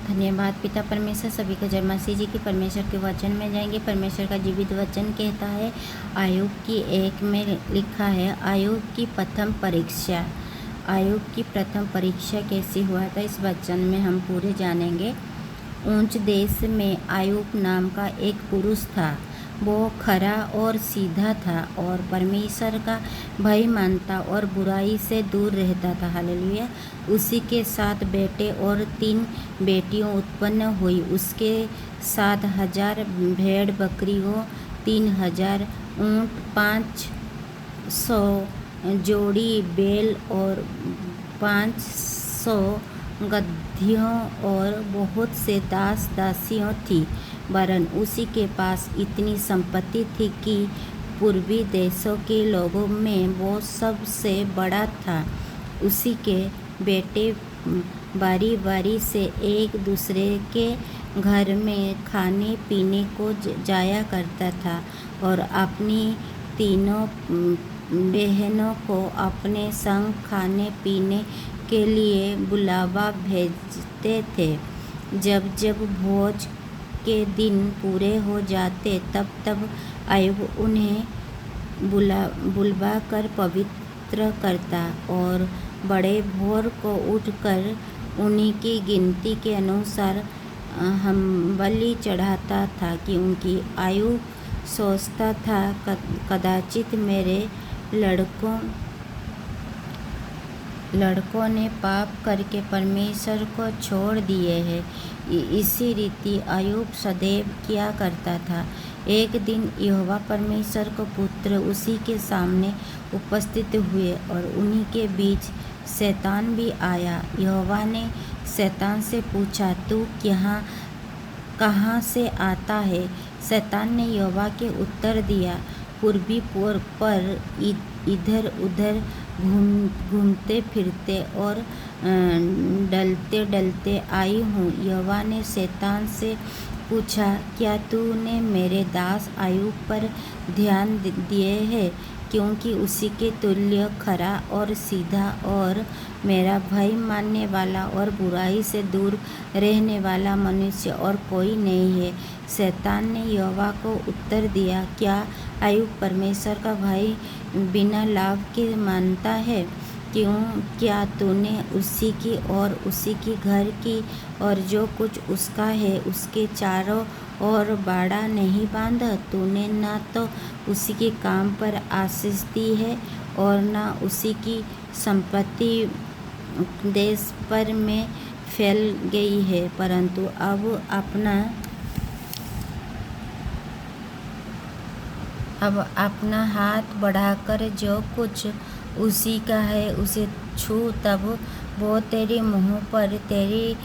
धन्यवाद। पिता परमेश्वर सभी को जय मसीह जी की। परमेश्वर के वचन में जाएंगे। परमेश्वर का जीवित वचन कहता है, आयोग की 1 में लिखा है, आयोग की प्रथम परीक्षा। आयोग की प्रथम परीक्षा कैसी हुआ था, इस वचन में हम पूरे जानेंगे। ऊंच देश में आयोग नाम का एक पुरुष था। वो खरा और सीधा था और परमेश्वर का भय मानता और बुराई से दूर रहता था। हालेलुया। उसी के 7 बेटे और 3 बेटियों उत्पन्न हुई। उसके 7,000 भेड़ बकरियों, 3,000 ऊँट, 500 जोड़ी बैल और 500 गदहियों और बहुत से दास दासियों थी। वरन उसी के पास इतनी संपत्ति थी कि पूर्वी देशों के लोगों में वो सबसे बड़ा था। उसी के बेटे बारी बारी से एक दूसरे के घर में खाने पीने को जाया करता था और अपनी तीनों बहनों को अपने संग खाने पीने के लिए बुलावा भेजते थे। जब जब भोज के दिन पूरे हो जाते तब तब आयोग उन्हें बुलवा कर पवित्र करता और बड़े भोर को उठकर उन्हीं की गिनती के अनुसार हम बलि चढ़ाता था कि उनकी आयु सोचता था, कदाचित मेरे लड़कों ने पाप करके परमेश्वर को छोड़ दिए हैं। इसी रीति आयोग सदैव किया करता था। एक दिन यहोवा परमेश्वर को पुत्र उसी के सामने उपस्थित हुए और उन्हीं के बीच शैतान भी आया। यहोवा ने शैतान से पूछा, तू कहाँ से आता है? शैतान ने यहोवा के उत्तर दिया, पूर्वी पर इधर उधर घूमते फिरते और डलते डलते आई हूँ। यहोवा ने शैतान से पूछा, क्या तूने मेरे दास आयूब पर ध्यान दिए है? क्योंकि उसी के तुल्य खरा और सीधा और मेरा भय मानने वाला और बुराई से दूर रहने वाला मनुष्य और कोई नहीं है। शैतान ने यहोवा को उत्तर दिया, क्या आयूब परमेश्वर का भय बिना लाभ के मानता है? क्या तूने उसी की और उसी की घर की और जो कुछ उसका है उसके चारों ओर बाड़ा नहीं बांधा? तूने न तो उसी के काम पर आशीष दी है और न उसी की संपत्ति देश पर में फैल गई है, परंतु अब अपना हाथ बढ़ाकर जो कुछ उसी का है उसे छू, तब वो तेरे मुँह पर तेरी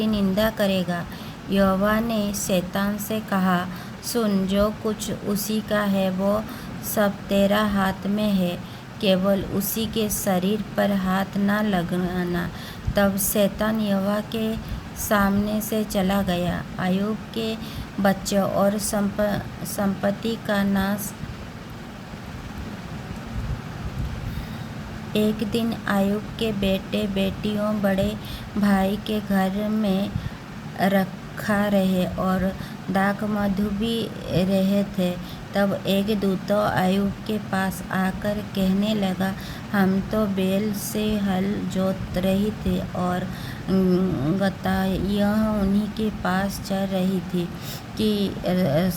निंदा करेगा। यहोवा ने शैतान से कहा, सुन, जो कुछ उसी का है वो सब तेरा हाथ में है, केवल उसी के शरीर पर हाथ न लगाना। तब शैतान यहोवा के सामने से चला गया। आयूब के बच्चों और संपत्ति का नाश। एक दिन आयूब के बेटे बेटियों बड़े भाई के घर में रखा रहे और दाख मधु भी रहे थे। तब एक दूत आयूब के पास आकर कहने लगा, हम तो बैल से हल जोत रही थे और गदहियाँ उन्हीं के पास चर रही थी कि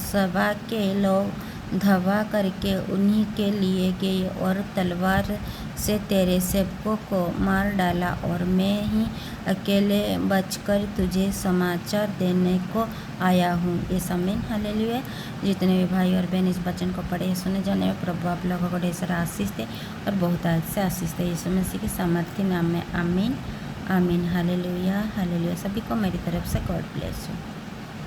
सभा के लोग धावा करके उन्हीं के लिए गए और तलवार से तेरे सेवकों को मार डाला और मैं ही अकेले बचकर तुझे समाचार देने को आया हूँ। ये आमीन। हालेलुया। जितने भी भाई और बहन इस वचन को पढ़े सुने जाने में प्रभु आप लोगों को ढेर सारा आशीष दे और बहुत से आशीष दे। यीशु मसीह के सामर्थ्य नाम में आमीन आमीन। Hallelujah hallelujah. सभी को मेरी तरफ से गॉड ब्लेस यू।